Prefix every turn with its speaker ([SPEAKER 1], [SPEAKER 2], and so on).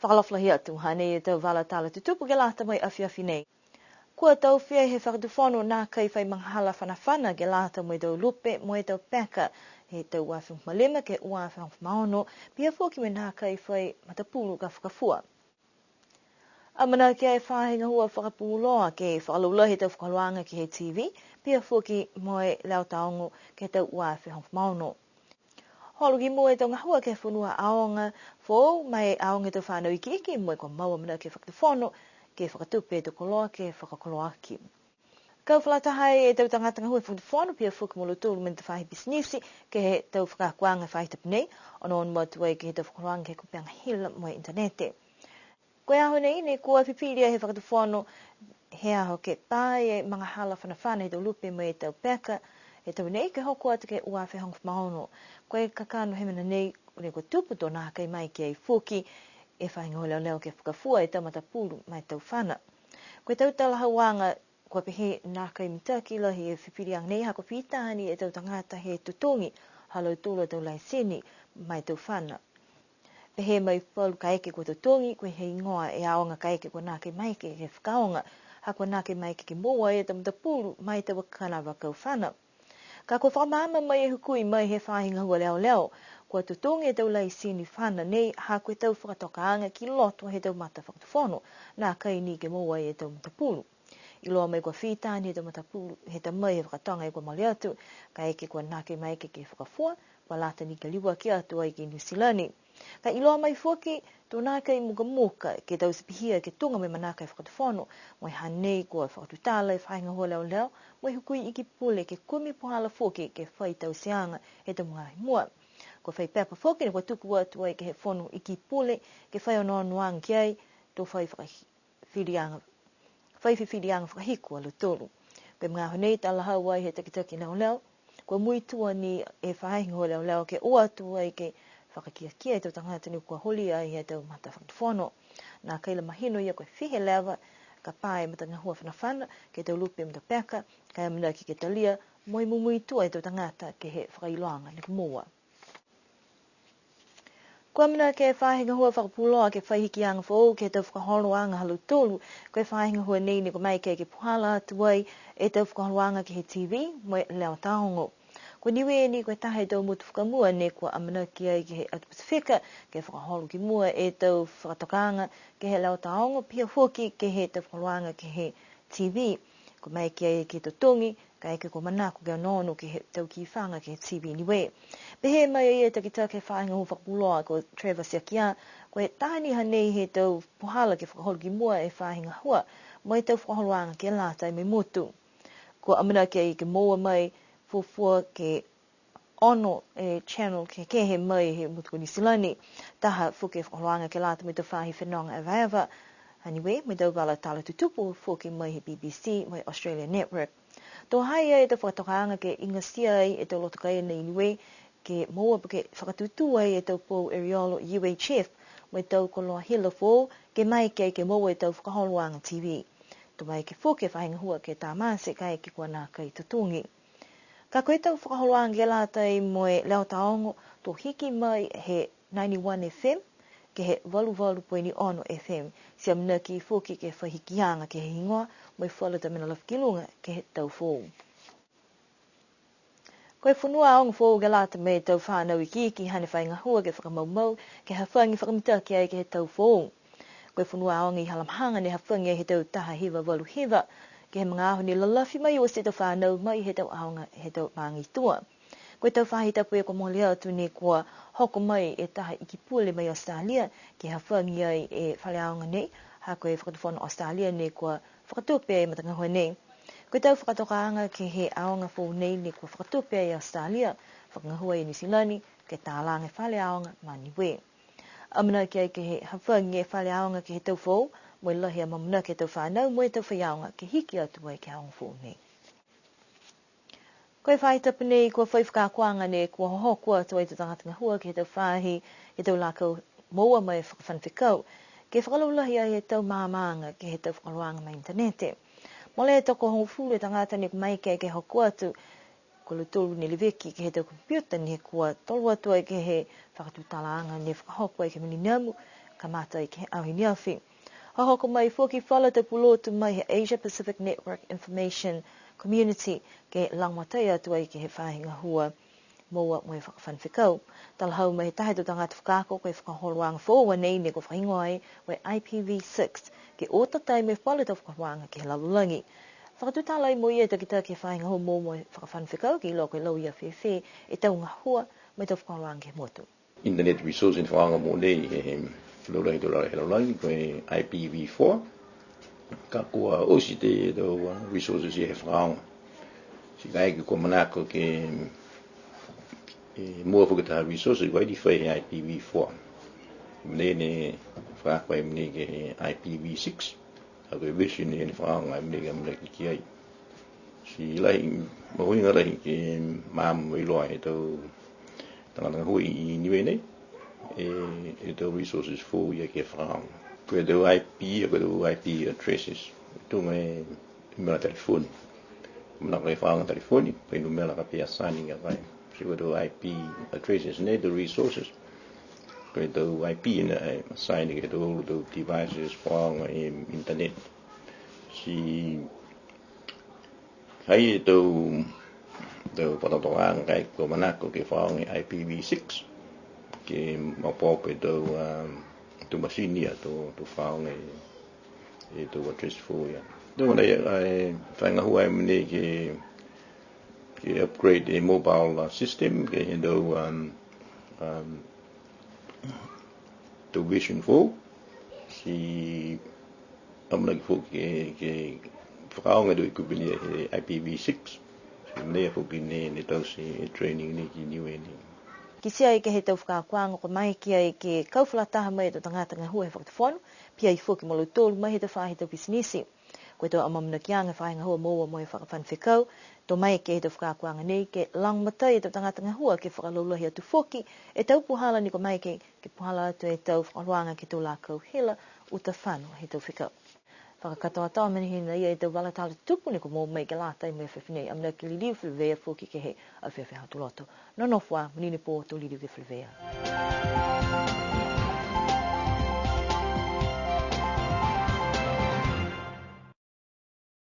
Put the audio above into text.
[SPEAKER 1] whakalawhalahi atu hane e tau wala tala tutupu ke lata mai awhiawhi nei. Kua tau whia he whakatuwhono nā kai whai manghala whanawhana ke lata mai tau lupe mo e tau peka he tau wawhiong malema ke wawhiong maono pia fōki me nā kai whai matapulu ka whakafua. Amana ke e whahinga hua whakapuloa ke whakalulahi tau whakaluanga ki he TV pia fōki mo e leo taongo ke tau wawhiong maono. Hologi mo e tau ngahua ke whanua aonga fō mai aonga tau whanau iki mo e kua maua mana ke whakatuwhono ke whakatupe te koloa ke whakakoloaki. Kau whalatahai e tau tangata ngahua whakatuwhono pia fōki molo tūru mena te whahi bisnisi ke he tau whakakuanga whahi tapunei ono on matuai ke he tau whakaluanga ke kupeanga hila mo e internete. Koe aho nei ne kua whipiria he whakatuwhono he aho ke pai e mga hala whanawhana he tau lupe mo e tau peka e tau nei ke hoko atu ke ua whehong maono. Koe kakano he mana nei ne kua tupu tō nā kai mai ki ai fōki e whahinga hoi leo ke whakafua e tau matapulu mai tau whana. Koe tau talahawanga kua pehe nā kai mitaki lahi e whipiriang nei hako whitahani e tau tangata he tutongi halau tūla tau laiseni mai tau whana. Pehe mai whalu ka eke kua tutongi koe he ingoa e aonga ka eke kua nā kai mai ke he whakaonga hako nā kai mai ke moa e tau matapulu mai tau wakana wakau whana. Ka kua whakamama mai e hukui mai he whahinga hua leo leo, kua tutongi e tau lai sini whana nei ha koe tau whakatokaanga ki loto he tau mata whakatawhono, nā kai ni ke moa e tau matapulu. I loa mai kua whitani he tau matapulu, he tau mai he whakatonga e kua mali atu, ka eke kua nā kai mai ke whakafua, kua lata ni ka liwa ki atu ai ki New Zealand. Ka iloa mai fuki, tō nā kai muka muka ke tau sipihia ke tunga me manā kai whakatawhono, moi hanei kua whakatutala e whahinga hua leo leo, moi hukui iki pule ke kumi pohala fuki ke whai tau seanga he tau mga mua. Kua whai pepa fuki ni kua tuku atu ai ke he whono iki pule ke whai ono anuang ki ai, tō whai whirianga whakahiku alu tōru. Koe mga honei tala hau ai he takitaki leo leo, kua muitua ni e whahinga hua leo leo ke o atu ai ke whakakia e tau tangata ni kua holi ai he tau mata whakatawhono. Nā kaila mahino ia koe whihe lewa, ka pae mata ngahua whanawhana, ke tau lupe mata peka, ka e mana ki ke talia, moi mumui tua e tau tangata ke he whakailoanga ni kumoa. Kua mana ke whahinga hua whakapuloa ke whaihiki anga whau, ke tau whakaholoanga halu tōru, koe whahinga hua nei ni ko mai ke puhala atu ai e tau whakaholoanga ke he TV, moi leo taongo. Ko niwe ni koe tahe tau mutu whakamua ne kua amana ki ai ke he atu Pasifika, ke whakaholo ki mua e tau whakatokanga ke he leo taongo, pia huki ke he tau whakaholoanga ke he TV. Ko mai ki ai ke tutongi, ka eke ko manako ke anono ke he tau ki whanga ke he TV niwe. Pehe mai e takita ke whainga hu whakapuloa ko Trevor Siakia, koe tahani hanei he tau pohala ke whakaholo ki mua e whainga hua, mai tau whakaholoanga ke lata i me mutu. Ko amana ki ai ke moa mai, fufua ke ono e channel ke he mai he mutu ko Nisilani, taha fuke whakaholoanga ke lata mai tau whahi whenonga e vaiava. Anyway, mai tau wala tala tutupu fuke mai he BBC, mai Australia Network. Tō hai ai e tau whakatokaanga ke ingasia ai e tau lotokai nei niwe, ke moa ke whakatutu ai e tau pou Eriolo UHF, mai tau koloa hila fō, ke mai ke moa e tau whakaholoanga TV. Tō mai ke fuke whahinga hua ke tā māse kai ke kua nā kai tutungi. Ka koe tau whakaholoanga ke lata i moe leo taongo, tō hiki mai he 91 FM, ke he 88.0 FM, sia mna ki fuki ke whahikianga ke he hingoa, mai whalata mena lafkilunga ke he tau fōu. Koe whanua aonga fōu ke lata me tau whanau iki hane whainga hua ke whakamaumau, ke hawhangi whakamitaki ai ke he tau fōu. Koe whanua aonga i halamhanga ne hawhangi ai he tau taha hiva walu hiva, ke he mga aho ni lalafi mai o se tau whanau mai he tau aonga he tau maangi tua. Koe tau whahitapu e kua mohli atu ni kua hoko mai e taha iki pule mai Australia, ke hawhangi ai e whale aonga nei, ha koe whakatawhono Australia ni kua whakatupe e matangahua nei. Koe tau whakatokaanga ke he aonga fōu nei ni kua whakatupe e Australia, whakangahua e New Zealand, ke tālanga e whale aonga mani we. Amana ki ai ke he hawhangi e whale aonga ke he tau fōu, moi lahi a mamuna ke tau whanau, moi tau whaiaonga ke hiki atu ai ke aonga fōu nei. Koe whaitapu nei kua whaiwhakakuanga ne kua hohokua atu ai te tangata ngahua ke he tau whahi, he tau lākau moa mai whakawhanwhikau, ke whakalaulahi ai he tau māmaanga ke he tau whakaloanga mai internete. Mole e toko hongu e tangata ni mai ke hoku atu, ko le tolu ni leveki ke he tau kompiuta ni he kua tolu atu ai ke he whakatutalaanga ni whakahoku ai ke mininamu, kamata i ke ahi niawhi. Hahoko mai fuki whala te pulotu mai he Asia Pacific Network Information Community ke langmatai atu ai ke he whahinga hua moa moe whakawhanwhikau. Tal hau mai tahe tu tangata whakako koe whakaholoanga fōua nei ne ko whahingo ai wai IPv6 ke o tatai me whala tau whakaholoanga ke he lalulangi. Whakatutalai mo ia takita ke whahinga hua moa whakawhanwhikau ke ilo koe lau ia whewhe e tau ngā hua mai tau whakaholoanga ke motu.
[SPEAKER 2] Internet resource in whaanga mo nei he whulurahi tu rai he lalulangi koe IPv4 ka kua osi te tau resources i he whaanga. Si kai ki kua manako ke mua whakataha resources wai di whai he IPv4. Mne ne whaakwai mne ke IPv6 a koe vision ni whaanga mne ke mne ki ai. Si lahi mahuinga rahi ke maamu i loa he tau tangata hui i niwe nei e tau resources fō ia ke whaanga. Koe tau IP a koe tau IP addresses tunga e mera telefoni. Mna koe whaanga telefoni koe nu mera ka pia signing a kai. Si koe tau IP addresses nei tau resources koe tau IP ina signing e tau devices whaanga e internet. Si hai e tau patatoanga kai ko manako ke whaanga IPv6 ke mapope tau tu masinia tu whaanga e tau address fō ia. Tau nei whainga hua e mene ke upgrade a mobile system ke he tau tau vision fō si amna ki fō ke whakaonga tau i kupini he IPv6 si mnea fō ki ne tau si training ni ki niwe ni.
[SPEAKER 1] Ki sia i ke he tau whakakuanga ko mai ki ai ke kauwhalataha mai to tangata ngā hua he whakatawhanu, pia i fuki malu tōru mai he tau whahi tau pisinisi. Koe tau amamuna ki anga whahinga hua moa mo he whakawhanwhikau, to mai ke he tau whakakuanga nei ke langmatai e tau tangata ngā hua ke whakalolahi atu fuki, e tau puhala ni ko mai ke puhala atu e tau whakaluanga ke tau lākau hela uta whanua he tau whikau. Whakakatoa tau mani hina ia e tau walatala tupu ni ko mō mai ke lātai mai whewhinei amna ki liriu whiwea fuki ke he a whewheha tu loto. Nonofwa, manini pō tō liriu ke whiwea.